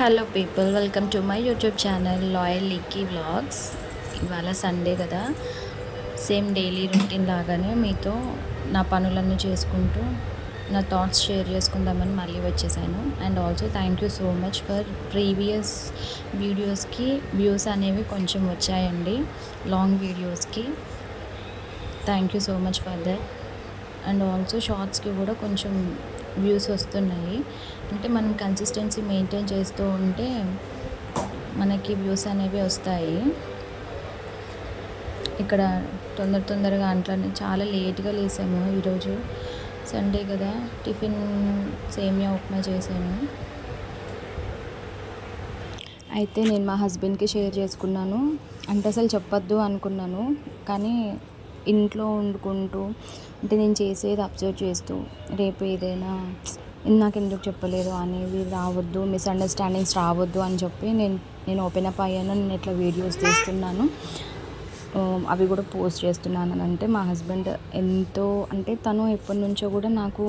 Hello people, welcome to my YouTube channel loyal లిక్కీ vlogs. ఇవాళ Sunday కదా, same daily routine లాగానే మీతో నా పనులన్నీ చేసుకుంటూ నా థాట్స్ షేర్ చేసుకుందామని మళ్ళీ వచ్చేసాను. And also thank you so much for previous వీడియోస్కి వ్యూస్ అనేవి కొంచెం వచ్చాయండి, లాంగ్ వీడియోస్కి. Thank you so much for that. And also షార్ట్స్కి కూడా కొంచెం వ్యూస్ వస్తున్నాయి. అంటే మనం కన్సిస్టెన్సీ మెయింటైన్ చేస్తూ ఉంటే మనకి వ్యూస్ అనేవి వస్తాయి. ఇక్కడ తొందరగా అంట్లన్నీ చాలా లేట్గా లేసాము. ఈరోజు సండే కదా, టిఫిన్ సేమియా ఉప్మా చేశాను. అయితే నేను మా హస్బెండ్కి షేర్ చేసుకున్నాను. అంటే అసలు చెప్పొద్దు అనుకున్నాను, కానీ ఇంట్లో వండుకుంటూ అంటే నేను చేసేది అబ్జర్వ్ చేస్తూ రేపు ఏదైనా నాకెందుకు చెప్పలేదు అనేది రావద్దు, మిస్అండర్స్టాండింగ్స్ రావద్దు అని చెప్పి నేను ఓపెన్ అప్ అయ్యాను. నేను ఇట్లా వీడియోస్ తీస్తున్నాను, అవి కూడా పోస్ట్ చేస్తున్నాను. అని అంటే మా హస్బెండ్ ఎంతో, అంటే తను ఎప్పటి నుంచో కూడా నాకు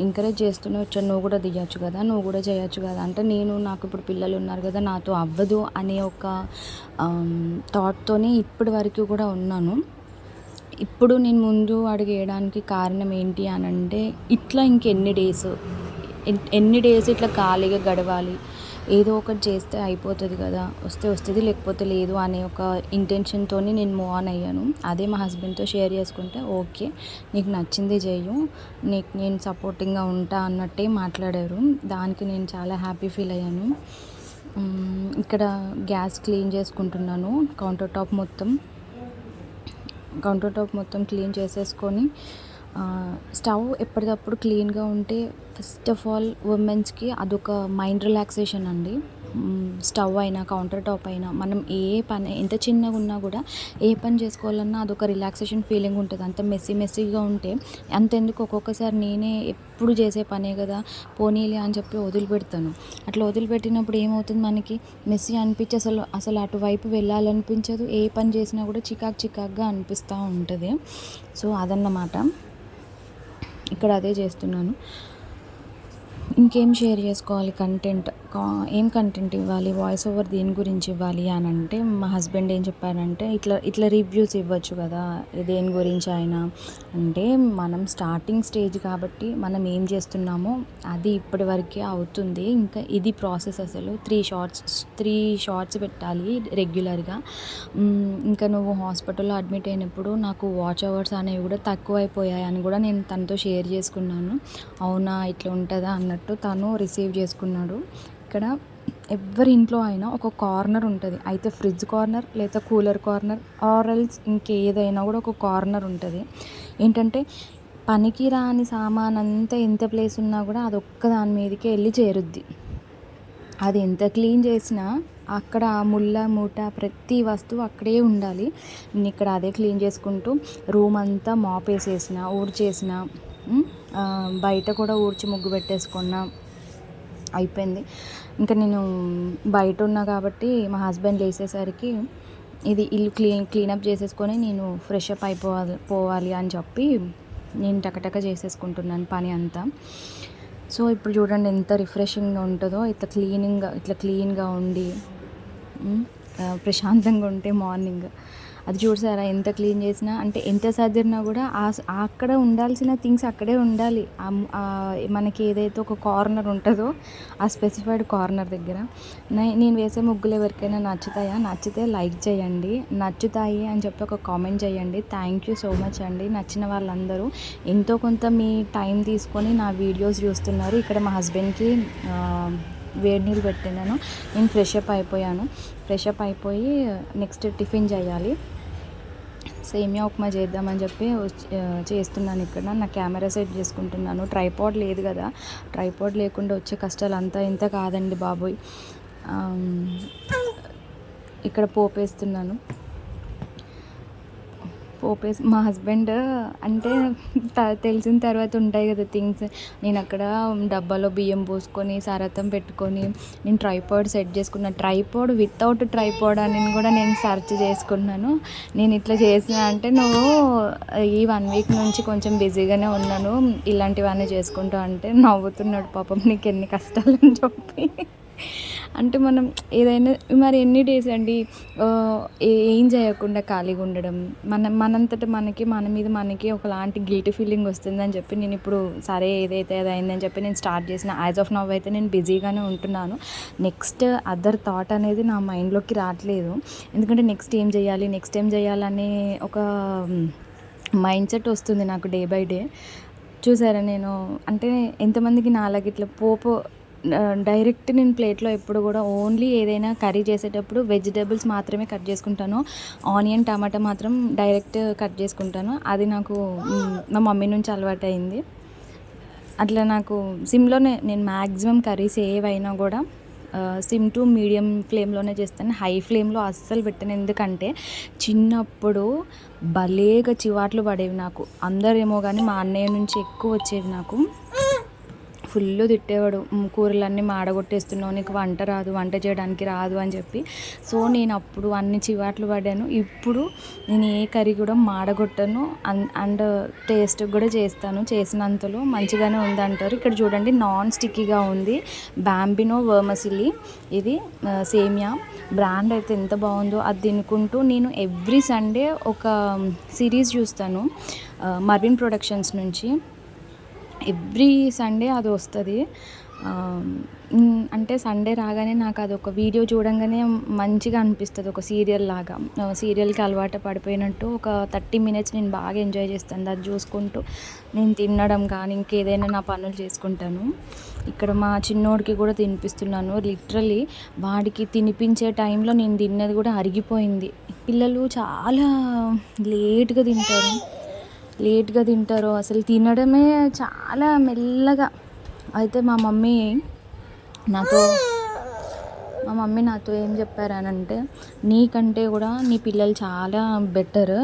ఎంకరేజ్ చేస్తూనే వచ్చాను. నువ్వు కూడా దిగచ్చు కదా, నువ్వు కూడా చేయొచ్చు కదా. అంటే నాకు ఇప్పుడు పిల్లలు ఉన్నారు కదా, నాతో అవ్వదు అనే ఒక థాట్తోనే ఇప్పటి వరకు కూడా ఉన్నాను. ఇప్పుడు నేను ముందు అడుగు వేయడానికి కారణం ఏంటి అని అంటే, ఇట్లా ఇంకెన్ని డేస్ ఇట్లా ఖాళీగా గడవాలి, ఏదో ఒకటి చేస్తే అయిపోతుంది కదా, వస్తే వస్తుంది లేకపోతే లేదు అనే ఒక ఇంటెన్షన్తో నేను మూవ్ ఆన్ అయ్యాను. అదే మా హస్బెండ్తో షేర్ చేసుకుంటే, ఓకే నీకు నచ్చింది చెయ్యు, నేను సపోర్టింగ్గా ఉంటా అన్నట్టే మాట్లాడారు. దానికి నేను చాలా హ్యాపీ ఫీల్ అయ్యాను. ఇక్కడ గ్యాస్ క్లీన్ చేసుకుంటున్నాను. కౌంటర్ టాప్ మొత్తం క్లీన్ చేసేసుకొని, స్టవ్ ఎప్పటికప్పుడు క్లీన్గా ఉంటే ఫస్ట్ ఆఫ్ ఆల్ ఉమెన్స్కి అదొక మైండ్ రిలాక్సేషన్ అండి. స్టవ్ అయినా కౌంటర్ టాప్ అయినా మనం ఏ పని ఎంత చిన్నగా ఉన్నా కూడా ఏ పని చేసుకోవాలన్నా అదొక రిలాక్సేషన్ ఫీలింగ్ ఉంటుంది. అంత మెస్సీగా ఉంటే అంతెందుకు, ఒక్కొక్కసారి నేనే ఎప్పుడు చేసే పనే కదా పోనీలే అని చెప్పి వదిలిపెడతాను. అట్లా వదిలిపెట్టినప్పుడు ఏమవుతుంది, మనకి మెస్సీ అనిపించి అసలు అటువైపు వెళ్ళాలనిపించదు. ఏ పని చేసినా కూడా చికాకుగా అనిపిస్తూ ఉంటుంది. సో అదన్నమాట, ఇక్కడ అదే చేస్తున్నాను. ఇంకేం షేర్ చేసుకోవాలి, ఏం కంటెంట్ ఇవ్వాలి, వాయిస్ ఓవర్ దేని గురించి ఇవ్వాలి అని అంటే, మా హస్బెండ్ ఏం చెప్పారంటే, ఇట్లా రివ్యూస్ ఇవ్వచ్చు కదా దేని గురించి అయినా. అంటే మనం స్టార్టింగ్ స్టేజ్ కాబట్టి మనం ఏం చేస్తున్నామో అది ఇప్పటి వరకే అవుతుంది. ఇంకా ఇది ప్రాసెస్. అసలు 3 షార్ట్స్ పెట్టాలి రెగ్యులర్గా. ఇంకా నువ్వు హాస్పిటల్లో అడ్మిట్ అయినప్పుడు నాకు వాచ్ అవర్స్ అనేవి కూడా తక్కువైపోయాయి అని కూడా నేను తనతో షేర్ చేసుకున్నాను. అవునా ఇట్లా ఉంటుందా అన్నట్టు తను రిసీవ్ చేసుకున్నాడు. ఇక్కడ ఎవరి ఇంట్లో అయినా ఒక కార్నర్ ఉంటుంది. అయితే ఫ్రిడ్జ్ కార్నర్, లేదా కూలర్ కార్నర్, ఆర్ఎల్స్ ఇంకేదైనా కూడా ఒక కార్నర్ ఉంటుంది. ఏంటంటే పనికి రాని సామాన్ అంతా ఎంత ప్లేస్ ఉన్నా కూడా అది ఒక్క దాని మీదకే వెళ్ళి చేరుద్ది. అది ఎంత క్లీన్ చేసినా అక్కడ ఆ ముళ్ళ మూట ప్రతి వస్తువు అక్కడే ఉండాలి. నేను ఇక్కడ అదే క్లీన్ చేసుకుంటూ రూమ్ అంతా మాప్ వేసేసిన, ఊడ్చేసిన, బయట కూడా ఊడ్చి ముగ్గు పెట్టేసుకున్నా, అయిపోయింది. ఇంకా నేను బయట ఉన్నా కాబట్టి మా హస్బెండ్ లేసేసరికి ఇది ఇల్లు క్లీనప్ చేసేసుకొని నేను ఫ్రెష్ అప్ పోవాలి అని చెప్పి నేను టకటక చేసేసుకుంటున్నాను పని అంతా. సో ఇప్పుడు చూడండి ఎంత రిఫ్రెషింగ్గా ఉంటుందో, ఇట్లా క్లీన్గా ఉండి ప్రశాంతంగా ఉంటే మార్నింగ్. అది చూసారా ఎంత క్లీన్ చేసినా, అంటే ఎంత సర్దినా కూడా అక్కడ ఉండాల్సిన థింగ్స్ అక్కడే ఉండాలి. మనకి ఏదైతే ఒక కార్నర్ ఉంటుందో ఆ స్పెసిఫైడ్ కార్నర్ దగ్గర. నేను వేసే ముగ్గులు ఎవరికైనా నచ్చితే లైక్ చేయండి, నచ్చుతాయి అని చెప్పి ఒక కామెంట్ చేయండి. థ్యాంక్ యూ సో మచ్ అండి. నచ్చిన వాళ్ళందరూ ఎంతో కొంత మీ టైం తీసుకొని నా వీడియోస్ చూస్తున్నారు. ఇక్కడ మా హస్బెండ్కి వేడి నీళ్ళు పెట్టినాను. నేను ఫ్రెష్ అప్ అయిపోయి నెక్స్ట్ టిఫిన్ చేయాలి. సేమియా ఉప్మా చేద్దామని చెప్పి చేస్తున్నాను. ఇక్కడ నా కెమెరా సెట్ చేసుకుంటున్నాను. ట్రైపాడ్ లేదు కదా, ట్రైపాడ్ లేకుండా వచ్చే కష్టాలు అంతా ఇంత కాదండి బాబోయ్. ఇక్కడ పోపేస్తున్నాను. మా హస్బెండ్ అంటే తెలిసిన తర్వాత ఉంటాయి కదా థింగ్స్. నేను అక్కడ డబ్బాలో బియ్యం పోసుకొని సరతం పెట్టుకొని నేను ట్రైపాడ్ సెట్ చేసుకున్న. ట్రైపాడ్ వితౌట్ ట్రైపాడ్ అని కూడా నేను సెర్చ్ చేసుకున్నాను. నేను ఇట్లా చేసిన అంటే, నువ్వు ఈ 1 వీక్ నుంచి కొంచెం బిజీగానే ఉన్నాను ఇలాంటివన్నీ చేసుకుంటా అంటే నవ్వుతున్నాడు పాపం, నీకు ఎన్ని కష్టాలని చెప్పి. అంటే మనం ఏదైనా మరి ఎన్ని డేస్ అండి ఏం చేయకుండా ఖాళీగా ఉండడం, మనంతట మనకి మన మీద మనకి ఒకలాంటి గిల్టీ ఫీలింగ్ వస్తుందని చెప్పి నేను ఇప్పుడు సరే ఏదైతే అది అయిందని చెప్పి నేను స్టార్ట్ చేసిన. యాజ్ ఆఫ్ నవ్ అయితే నేను బిజీగానే ఉంటున్నాను. నెక్స్ట్ అదర్ థాట్ అనేది నా మైండ్లోకి రావట్లేదు. ఎందుకంటే నెక్స్ట్ ఏం చేయాలనే ఒక మైండ్ సెట్ వస్తుంది నాకు డే బై డే. చూసారా నేను అంటే ఎంతమందికి నాలాగా ఇట్లా పోపు డైరెక్ట్ నేను ప్లేట్లో ఎప్పుడు కూడా ఓన్లీ ఏదైనా కర్రీ చేసేటప్పుడు వెజిటేబుల్స్ మాత్రమే కట్ చేసుకుంటాను. ఆనియన్ టమాటా మాత్రం డైరెక్ట్ కట్ చేసుకుంటాను. అది నాకు మా మమ్మీ నుంచి అలవాటైంది. అట్లా నాకు సిమ్లోనే నేను మ్యాక్సిమం కర్రీస్ ఏవైనా కూడా సిమ్ టు మీడియం ఫ్లేమ్లోనే చేస్తాను. హై ఫ్లేమ్లో అస్సలు పెట్టను. ఎందుకంటే చిన్నప్పుడు భలేగా చివాట్లు పడేవి నాకు. అందరేమో కానీ మా అన్నయ్య నుంచి ఎక్కువ వచ్చేవి నాకు. ఫుల్ తిట్టేవాడు, కూరలన్నీ మాడగొట్టేస్తున్నావు, నీకు వంట చేయడానికి రాదు అని చెప్పి. సో నేను అప్పుడు అన్ని చివాట్లు పడ్డాను. ఇప్పుడు నేను ఏ కర్రీ కూడా మాడగొట్టను అండ్ టేస్ట్ కూడా చేస్తాను. చేసినంతలో మంచిగానే ఉందంటారు. ఇక్కడ చూడండి నాన్ స్టిక్కీగా ఉంది. బాంబినో వర్మసిల్లీ ఇది సేమియా బ్రాండ్ అయితే ఎంత బాగుందో. అది తినుకుంటూ నేను ఎవ్రీ సండే ఒక సిరీస్ చూస్తాను మర్విన్ ప్రొడక్షన్స్ నుంచి. ఎవ్రీ సండే అది వస్తుంది. అంటే సండే రాగానే నాకు అదొక వీడియో చూడంగానే మంచిగా అనిపిస్తుంది. ఒక సీరియల్ లాగా, సీరియల్కి అలవాటు పడిపోయినట్టు ఒక 30 minutes నేను బాగా ఎంజాయ్ చేస్తాను. అది చూసుకుంటూ నేను తినడం కానీ ఇంకేదైనా నా పనులు చేసుకుంటాను. ఇక్కడ మా చిన్నోడికి కూడా తినిపిస్తున్నాను. లిటరలీ వాడికి తినిపించే టైంలో నేను తిన్నది కూడా అరిగిపోయింది. పిల్లలు చాలా లేట్గా తింటారు. అసలు తినడమే చాలా మెల్లగా. అయితే మా మమ్మీ నాతో ఏం చెప్పారనంటే, నీకంటే కూడా నీ పిల్లలు చాలా బెటర్.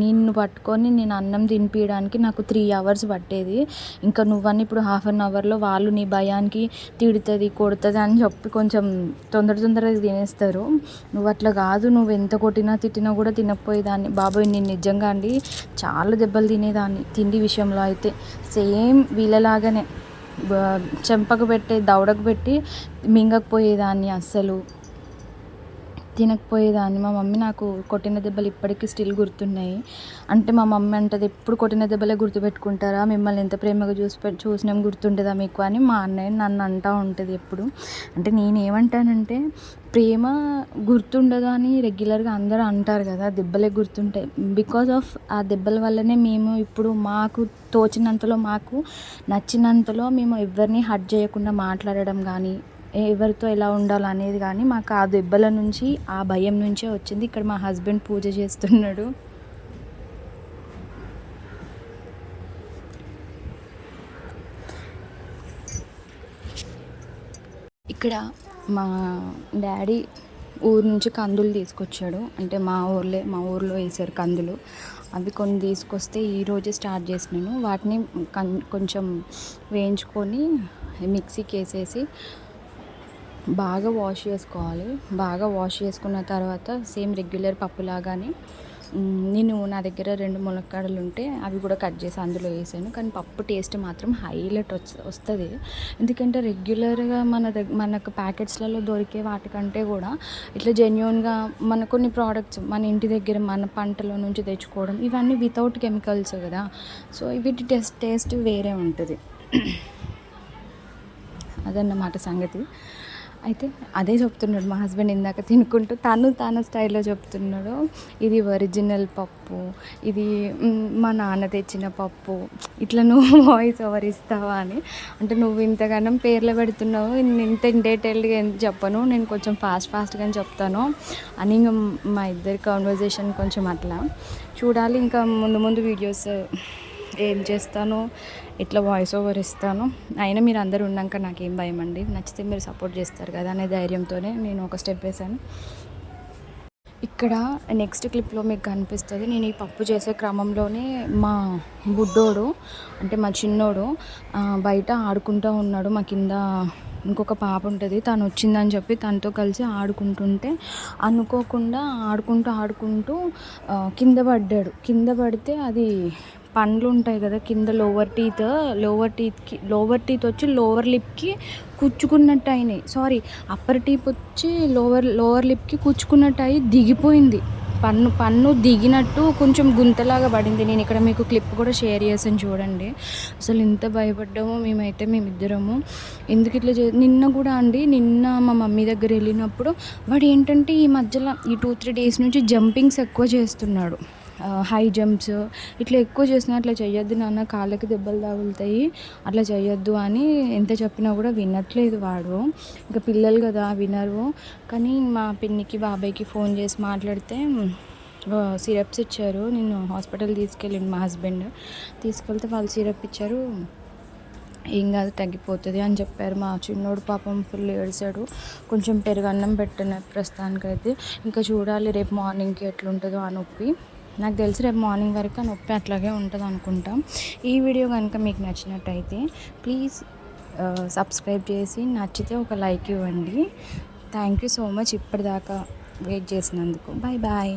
నిన్ను పట్టుకొని నేను అన్నం తినిపించడానికి నాకు 3 hours పట్టేది. ఇంకా నువ్వన్నీ ఇప్పుడు 1/2 hourలో వాళ్ళు నీ భయానికి తిడుతుంది కొడుతుంది అని చెప్పి కొంచెం తొందరగా తినేస్తారు. నువ్వు అట్లా కాదు, నువ్వు ఎంత కొట్టినా తిట్టినా కూడా తినకపోయేదాన్ని. బాబోయ్ నేను నిజంగా అండి చాలా దెబ్బలు తినేదాన్ని తిండి విషయంలో అయితే. సేమ్ వీళ్ళలాగానే చెంపకు పెట్టి దవడకు పెట్టి మింగకపోయేదాన్ని, అస్సలు తినకపోయేదాన్ని. మా మమ్మీ నాకు కొట్టిన దెబ్బలు ఇప్పటికీ స్టిల్ గుర్తున్నాయి. అంటే మా మమ్మీ అంటది, ఎప్పుడు కొట్టిన దెబ్బలే గుర్తుపెట్టుకుంటారా, మిమ్మల్ని ఎంత ప్రేమగా చూసినాం గుర్తుంటుందా మీకు అని మా అన్నయ్య నన్ను అంటూ ఉంటుంది ఎప్పుడు. అంటే నేనేమంటానంటే, ప్రేమ గుర్తుండదు అని రెగ్యులర్గా అందరూ అంటారు కదా, దెబ్బలే గుర్తుంటాయి. బికాజ్ ఆఫ్ ఆ దెబ్బల వల్లనే మేము ఇప్పుడు మాకు తోచినంతలో, మాకు నచ్చినంతలో మేము ఎవరిని హర్ట్ చేయకుండా మాట్లాడడం కానీ, ఎవరితో ఎలా ఉండాలి అనేది కానీ మాకు ఆ దెబ్బల నుంచి, ఆ భయం నుంచే వచ్చింది. ఇక్కడ మా హస్బెండ్ పూజ చేస్తున్నాడు. ఇక్కడ మా డాడీ ఊరు నుంచి కందులు తీసుకొచ్చాడు. అంటే మా ఊర్లో వేసారు కందులు. అవి కొన్ని తీసుకొస్తే ఈరోజే స్టార్ట్ చేసినాను. వాటిని కొంచెం వేయించుకొని మిక్సీకి వేసేసి బాగా వాష్ చేసుకోవాలి. బాగా వాష్ చేసుకున్న తర్వాత సేమ్ రెగ్యులర్ పప్పులాగానే నా దగ్గర 2 ములక్కాడలు ఉంటే అవి కూడా కట్ చేసి అందులో వేసాను. కానీ పప్పు టేస్ట్ మాత్రం హైలైట్ వస్తుంది. ఎందుకంటే రెగ్యులర్గా మనకు ప్యాకెట్స్లలో దొరికే వాటికంటే కూడా ఇట్లా జెన్యూన్గా మన కొన్ని ప్రోడక్ట్స్ మన ఇంటి దగ్గర మన పంటలో నుంచి తెచ్చుకోవడం, ఇవన్నీ వితౌట్ కెమికల్స్ కదా. సో వీటి టేస్ట్ వేరే ఉంటుంది. అదన్నమాట సంగతి. అయితే అదే చెప్తున్నాడు మా హస్బెండ్ ఇందాక తినుకుంటూ, తన స్టైల్లో చెప్తున్నాడు, ఇది ఒరిజినల్ పప్పు, ఇది మా నాన్న తెచ్చిన పప్పు, ఇట్లా నువ్వు వాయిస్ ఓవర్ ఇస్తావా అని. అంటే నువ్వు ఇంతగానం పేర్లు పెడుతున్నావు, ఇంత డీటెయిల్డ్గా ఎందుకు చెప్పను, నేను కొంచెం ఫాస్ట్గా చెప్తాను అని. ఇంకా మా ఇద్దరి కాన్వర్జేషన్ కొంచెం అట్లా చూడాలి. ఇంకా ముందు వీడియోస్ ఏం చేస్తాను, ఇట్లా వాయిస్ ఓవర్ ఇస్తాను. అయినా మీరు అందరూ ఉన్నాక నాకేం భయం అండి, నచ్చితే మీరు సపోర్ట్ చేస్తారు కదా అనే ధైర్యంతోనే నేను ఒక స్టెప్ వేసాను. ఇక్కడ నెక్స్ట్ క్లిప్లో మీకు కనిపిస్తుంది, నేను ఈ పప్పు చేసే క్రమంలోనే మా బుడ్డోడు అంటే మా చిన్నోడు బయట ఆడుకుంటూ ఉన్నాడు. మా కింద ఇంకొక పాప ఉంటుంది, తను వచ్చిందని చెప్పి తనతో కలిసి ఆడుకుంటుంటే అనుకోకుండా ఆడుకుంటూ కింద పడ్డాడు. కింద పడితే అది పండ్లు ఉంటాయి కదా కింద లోవర్ టీత్ వచ్చి లోవర్ లిప్కి కుచ్చుకున్నట్టు అయినాయి. సారీ, అప్పర్ టీత్ వచ్చి లోవర్ లిప్కి కుచ్చుకున్నట్టు అయి దిగిపోయింది. పన్ను దిగినట్టు కొంచెం గుంతలాగా పడింది. నేను ఇక్కడ మీకు క్లిప్ కూడా షేర్ చేశాను చూడండి. అసలు ఎంత భయపడ్డామో మేమిద్దరము. ఎందుకు ఇట్లా నిన్న కూడా అండి, నిన్న మా మమ్మీ దగ్గర వెళ్ళినప్పుడు వాడు ఏంటంటే ఈ మధ్యలో ఈ 2-3 డేస్ నుంచి జంపింగ్స్ ఎక్కువ చేస్తున్నాడు. హై జంప్స్ ఇట్లా ఎక్కువ చేస్తున్నా. అట్లా చేయొద్దు నాన్న, కాళ్ళకి దెబ్బలు తగులుతాయి, అట్లా చేయొద్దు అని ఎంత చెప్పినా కూడా వినట్లేదు వాడు. ఇంకా పిల్లలు కదా వినరు. కానీ మా పిన్నికి బాబాయ్కి ఫోన్ చేసి మాట్లాడితే సిరప్స్ ఇచ్చారు. నేను హాస్పిటల్ తీసుకెళ్ళిండు మా హస్బెండ్. తీసుకెళ్తే వాళ్ళు సిరప్ ఇచ్చారు. ఏం కాదు, తగ్గిపోతుంది అని చెప్పారు. మా చిన్నోడు పాపం ఫుల్ ఏడ్చాడు. కొంచెం పెరుగన్నం పెట్టిన ప్రస్తుతానికైతే. ఇంకా చూడాలి రేపు మార్నింగ్కి ఎట్లుంటుందో ఆ నొప్పి. నాకు తెలిసి రేపు మార్నింగ్ వరకు ఆ నొప్పి అట్లాగే ఉంటుంది అనుకుంటాం. ఈ వీడియో కనుక మీకు నచ్చినట్టయితే ప్లీజ్ సబ్స్క్రైబ్ చేసి, నచ్చితే ఒక లైక్ ఇవ్వండి. థ్యాంక్ యూ సో మచ్ ఇప్పటిదాకా వెయిట్ చేసినందుకు. Bye bye.